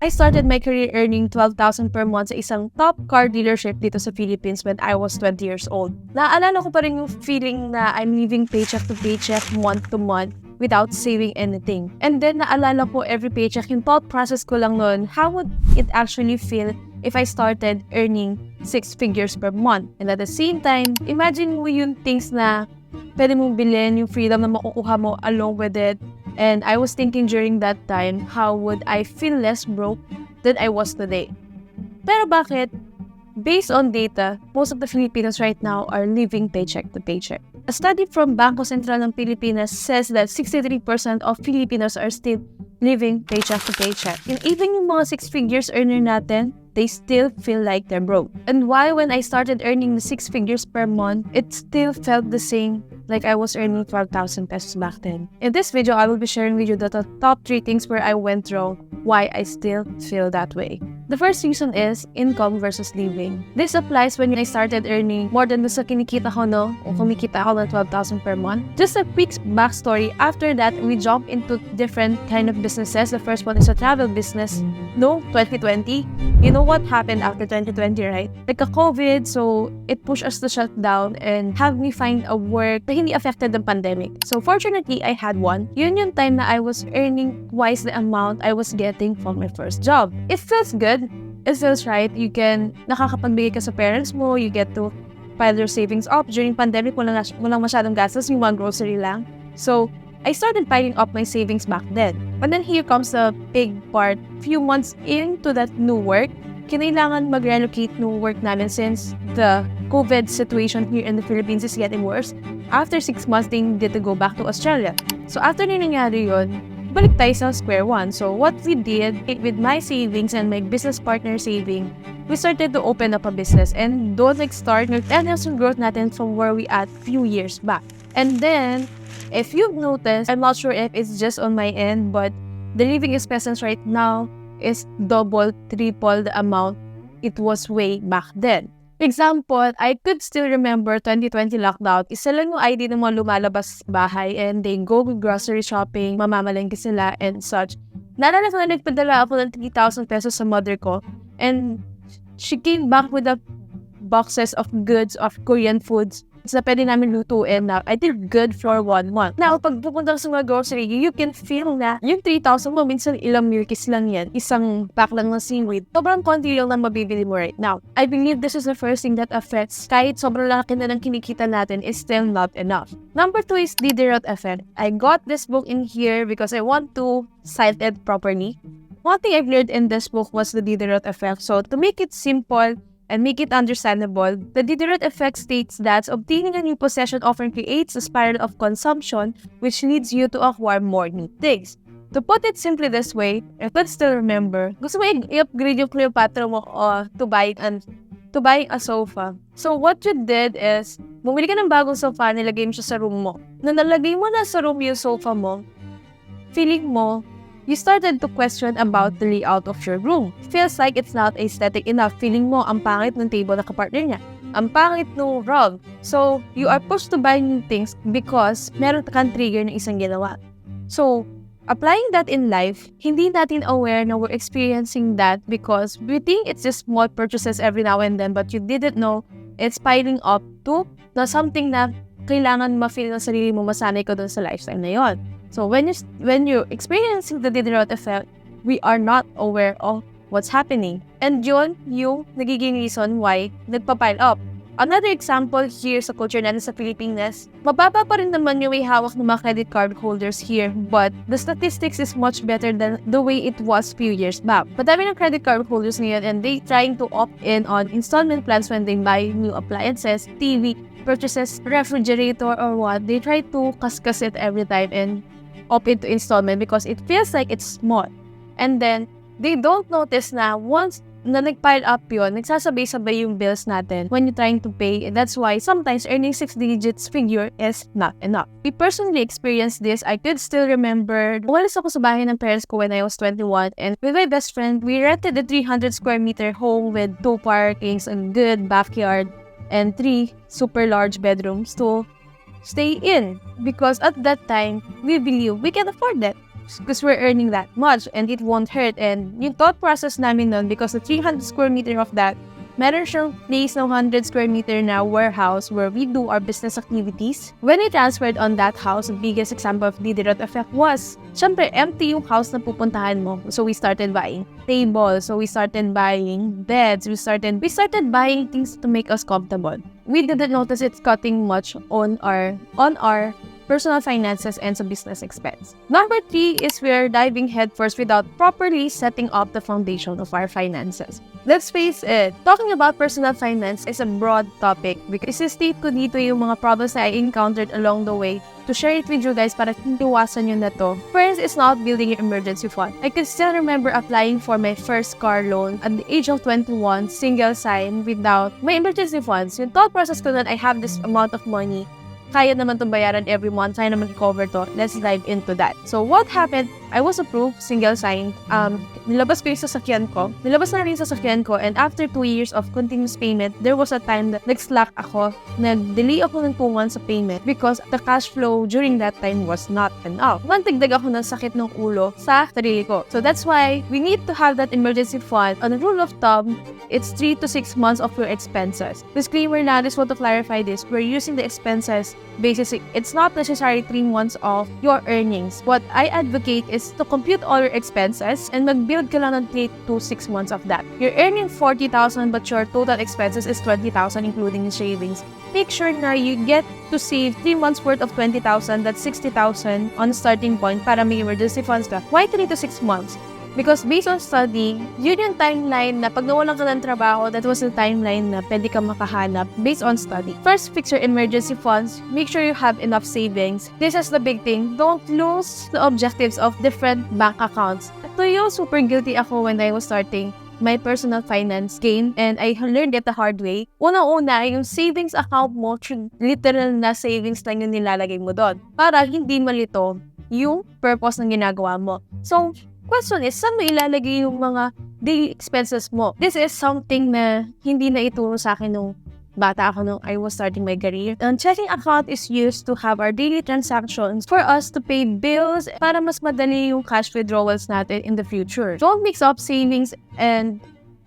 I started my career earning 12,000 per month sa isang top car dealership dito sa Philippines when I was 20 years old. Naaalala ko pa rin yung feeling na I'm living paycheck to paycheck, month to month, without saving anything. And then naalala ko every paycheck, yung thought process ko lang noon, how would it actually feel if I started earning 6 figures per month? And at the same time, imagine mo yung things na pwede mong bilhin, yung freedom na makukuha mo along with it. And I was thinking during that time, how would I feel less broke than I was today? Pero bakit? Based on data, most of the Filipinos right now are living paycheck to paycheck. A study from Bangko Sentral ng Pilipinas says that 63% of Filipinos are still living paycheck to paycheck. And even yung mga 6 figures earner natin, they still feel like they're broke. And why when I started earning the 6 figures per month, it still felt the same like I was earning 12,000 pesos back then. In this video, I will be sharing with you the top 3 things where I went wrong, why I still feel that way. The first reason is income versus living. This applies when I started earning more than sa kinikita ko, no? O kumikita ako ng 12,000 per month. Just a quick backstory. After that, we jumped into different kind of businesses. The first one is a travel business. No, 2020. You know what happened after 2020, right? Like a COVID, so it pushed us to shut down and have me find a work na hindi affected ng pandemic. So fortunately, I had one. Yun yung time na I was earning twice the amount I was getting from my first job. It feels good. It feels right. You can, nakakapagbigay ka sa parents mo, you get to pile your savings up. During pandemic, walang masyadong gastos, yung mga grocery lang. So, I started piling up my savings back then. But then here comes the big part. Few months into that new work, kinailangan mag-relocate new work namin since the COVID situation here in the Philippines is getting worse. After 6 months, they needed to go back to Australia. So after nangyari yun, balik tayo sa square one. So what we did with my savings and my business partner saving, we started to open up a business and doon nag-start yung growth natin from where we at few years back. And then, if you've noticed, I'm not sure if it's just on my end, but the living expenses right now is double, triple the amount it was way back then. Example, I could still remember 2020 lockdown. Isa lang yung ID ng mga lumalabas bahay and they go grocery shopping, mamamalengke sila and such. Naalala ko na nagpadala ako ng 3,000 pesos sa mother ko and she came back with the boxes of goods of Korean foods na pwede namin lutuin na I did good for 1 month. Now, pag pupunta sa mga grocery, you can feel na yung 3,000 mo, minsan ilang milkis lang yan. Isang pack lang ng seaweed. Sobrang konti lang na mabibili mo right now. I believe this is the first thing that affects kahit sobrang laki na ng kinikita natin is still not enough. Number 2 is Diderot effect. I got this book in here because I want to cite it properly. One thing I've learned in this book was the Diderot effect. So, to make it simple, and make it understandable, the Diderot effect states that obtaining a new possession often creates a spiral of consumption which leads you to acquire more new things. To put it simply this way, if you still remember, gusto mo i-upgrade yung Cleopatra mo to buy a sofa. So what you did is, bumili ka ng bagong sofa, nilagay mo siya sa room mo. Nung nalagay mo na sa room yung sofa mo, feeling mo, you started to question about the layout of your room. Feels like it's not aesthetic enough. Feeling mo, ang pangit ng table na kapartner niya. Ang pangit ng rug. So, you are pushed to buy new things because meron kang trigger na isang ginawa. So, applying that in life, hindi natin aware na we're experiencing that because we think it's just small purchases every now and then but you didn't know it's piling up to na something na kailangan ma-feel ng sarili mo, masanay ka doon sa lifestyle na yon. So when you're experiencing the Diderot effect, we are not aware of what's happening. And yun yung nagiging reason why nagpa-pile up. Another example here sa culture natin sa Pilipinas, mababa pa rin naman yung may hawak ng mga credit card holders here, but the statistics is much better than the way it was few years back. Madami ng credit card holders ngayon and they trying to opt in on installment plans when they buy new appliances, TV, purchases, refrigerator or what. They try to kaskas it every time and opt into installment because it feels like it's small. And then, they don't notice na once na nag-pile up yun, nagsasabay-sabay yung bills natin when you're trying to pay. And that's why sometimes earning 6 digits figure is not enough. We personally experienced this. I could still remember, umalis ako sa bahay ng parents ko when I was 21 and with my best friend, we rented a 300 square meter home with 2 parkings, a good backyard, and 3 super large bedrooms to stay in because at that time, we believe we can afford that. use because we're earning that much and it won't hurt. And yung thought process namin nun, because the 300 square meter of that, meron siyang place ng 100 square meter na warehouse where we do our business activities. When I transferred on that house, the biggest example of did-it effect was, syempre, empty yung house na pupuntahan mo. So we started buying tables, so we started buying beds, we started buying things to make us comfortable. We didn't notice it's cutting much on our personal finances and sa business expense. Number 3 is we're diving headfirst without properly setting up the foundation of our finances. Let's face it, talking about personal finance is a broad topic because isi-state ko dito yung mga problems na I encountered along the way to share it with you guys para hintiwasan nyo na to. First is not building your emergency fund. I can still remember applying for my first car loan at the age of 21, single sign, without my emergency funds. Yung thought process ko nun, I have this amount of money, kaya naman itong bayaran every month, kaya naman i-cover to. Let's dive into that. So, what happened? I was approved, single-signed. Nilabas ko yung sasakyan ko. Nilabas na rin yung sasakyan ko. And after 2 years of continuous payment, there was a time that nag-slack ako. Nag-delay ako ng 2 months sa payment because the cash flow during that time was not enough. Mantigdag ako ng sakit ng ulo sa sarili ko. So, that's why we need to have that emergency fund. On a rule of thumb, it's 3 to 6 months of your expenses. Disclaimer na, I just want to clarify this. We're using the expenses basis. It's not necessarily 3 months of your earnings. What I advocate is to compute all your expenses and mag-build ka lang ng 3 to 6 months of that. You're earning 40,000 but your total expenses is 20,000 including your savings. Make sure na you get to save 3 months worth of 20,000, that's 60,000 on starting point para may emergency funds ka. Why 3 to 6 months? Because based on study, yun yung timeline na pag nawalan ka ng trabaho, that was the timeline na pwede ka makahanap based on study. First, fix your emergency funds. Make sure you have enough savings. This is the big thing. Don't lose the objectives of different bank accounts. Ito yung super guilty ako when I was starting my personal finance game and I learned it the hard way. Una-una, yung savings account mo, literal na savings lang yung nilalagay mo doon para hindi malito yung purpose ng ginagawa mo. So, question is, saan mo ilalagay yung mga daily expenses mo? This is something na hindi na ituro sa akin nung bata ako nung I was starting my career. Ang checking account is used to have our daily transactions for us to pay bills para mas madali yung cash withdrawals natin in the future. Don't mix up savings and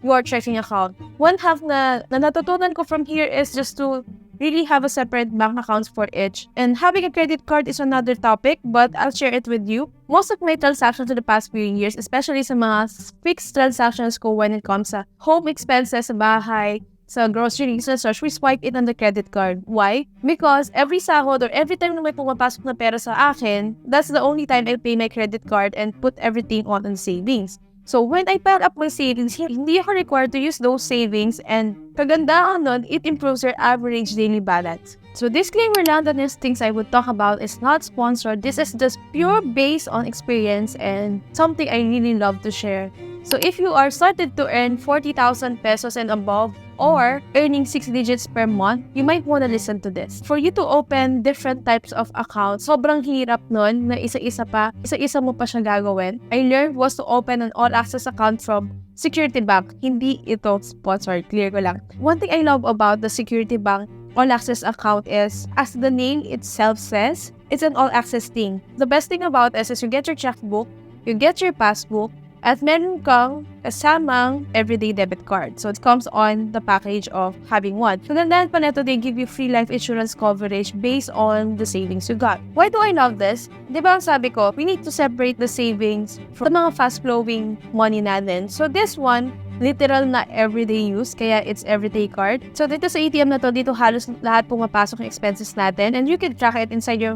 your checking account. One half na natutunan ko from here is just to really have a separate bank accounts for each. And having a credit card is another topic, but I'll share it with you. Most of my transactions in the past few years, especially sa mga fixed transactions ko when it comes sa home expenses, sa bahay, sa groceries, sa such, we swipe it on the credit card. Why? Because every sahod or every time na may pumapasok na pera sa akin, that's the only time I pay my credit card and put everything on savings. So, when I pile up my savings, hindi ako required to use those savings and kagandahan nun, it improves your average daily balance. So, disclaimer lang, the next things I would talk about is not sponsored. This is just pure based on experience and something I really love to share. So, if you are started to earn 40,000 pesos and above, or earning 6 digits per month, you might want to listen to this. For you to open different types of accounts, sobrang hirap nun na isa-isa mo pa siya gagawin. I learned was to open an all-access account from Security Bank. Hindi ito sponsored, clear ko lang. One thing I love about the Security Bank all-access account is, as the name itself says, it's an all-access thing. The best thing about this is you get your checkbook, you get your passbook, at meron kang kasamang everyday debit card. So, it comes on the package of having one. So, gandahan pa neto, they give you free life insurance coverage based on the savings you got. Why do I love this? Di ba ang sabi ko, we need to separate the savings from the mga fast-flowing money natin. So, this one, literal na everyday use, kaya it's everyday card. So, dito sa ATM na to, dito halos lahat pumapasok yung expenses natin and you can track it inside your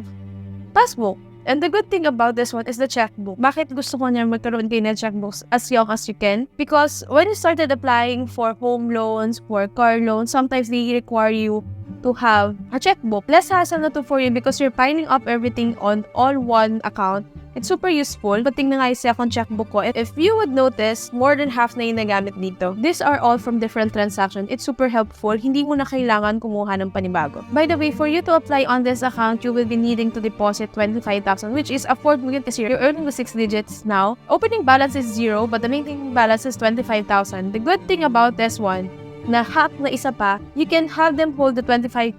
passbook. And the good thing about this one is the checkbook. Bakit gusto ko niya magkaroon kayo ng checkbooks as young as you can? Because when you started applying for home loans, for car loans, sometimes they require you to have a checkbook. Less hassle na to for you because you're piling up everything on all one account. It's super useful. Pating na nga yung second checkbook ko. If you would notice, more than half na yung nagamit dito. These are all from different transactions. It's super helpful. Hindi mo na kailangan kumuha ng panibago. By the way, for you to apply on this account, you will be needing to deposit 25,000, which is afford mo yun kasi you're earning the 6 digits now. Opening balance is 0, but the maintaining balance is 25,000. The good thing about this one, na hack na isa pa, you can have them hold the 25,000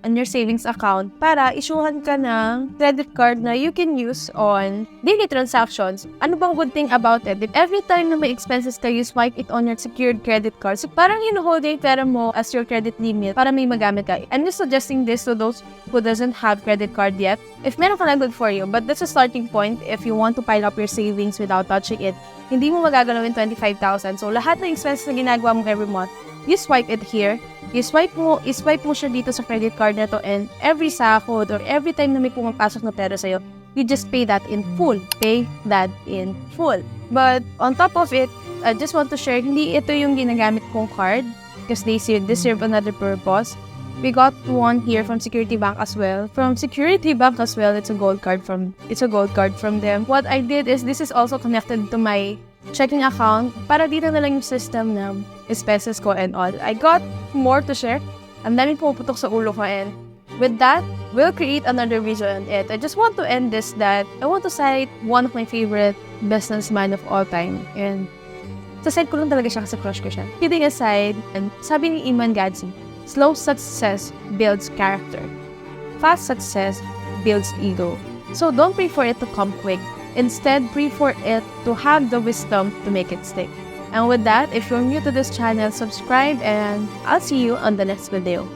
on your savings account para isyuhan ka ng credit card na you can use on daily transactions. Ano bang good thing about it? If every time na may expenses ka, you swipe it on your secured credit card. So parang hinuhold yung pera mo as your credit limit para may magamit ka. I'm just suggesting this to those who doesn't have credit card yet. If meron ka na, good for you. But that's a starting point if you want to pile up your savings without touching it. Hindi mo magagalawin 25,000. So lahat ng expenses na ginagawa mo every month, you swipe it here. I-swipe mo siya dito sa credit card na to, and every sahod or every time na may pumapasok na pera sa'yo, you just pay that in full. Pay that in full. But on top of it, I just want to share, hindi ito yung ginagamit kong card because they serve another purpose. We got one here from Security Bank as well. From Security Bank as well, it's a gold card from them. What I did is this is also connected to my checking account para dito na lang yung system ng expenses ko and all. I got more to share. Ang daming pumuputok sa ulo ko, and with that, we'll create another video on it. I just want to end this that I want to cite one of my favorite businessmen of all time, and sa-side ko lang talaga siya kasi crush ko siya. Kidding aside, and sabi ni Iman Gadzi, slow success builds character. Fast success builds ego. So don't pray for it to come quick. Instead, pray for it to have the wisdom to make it stick. And with that, if you're new to this channel, subscribe, and I'll see you on the next video.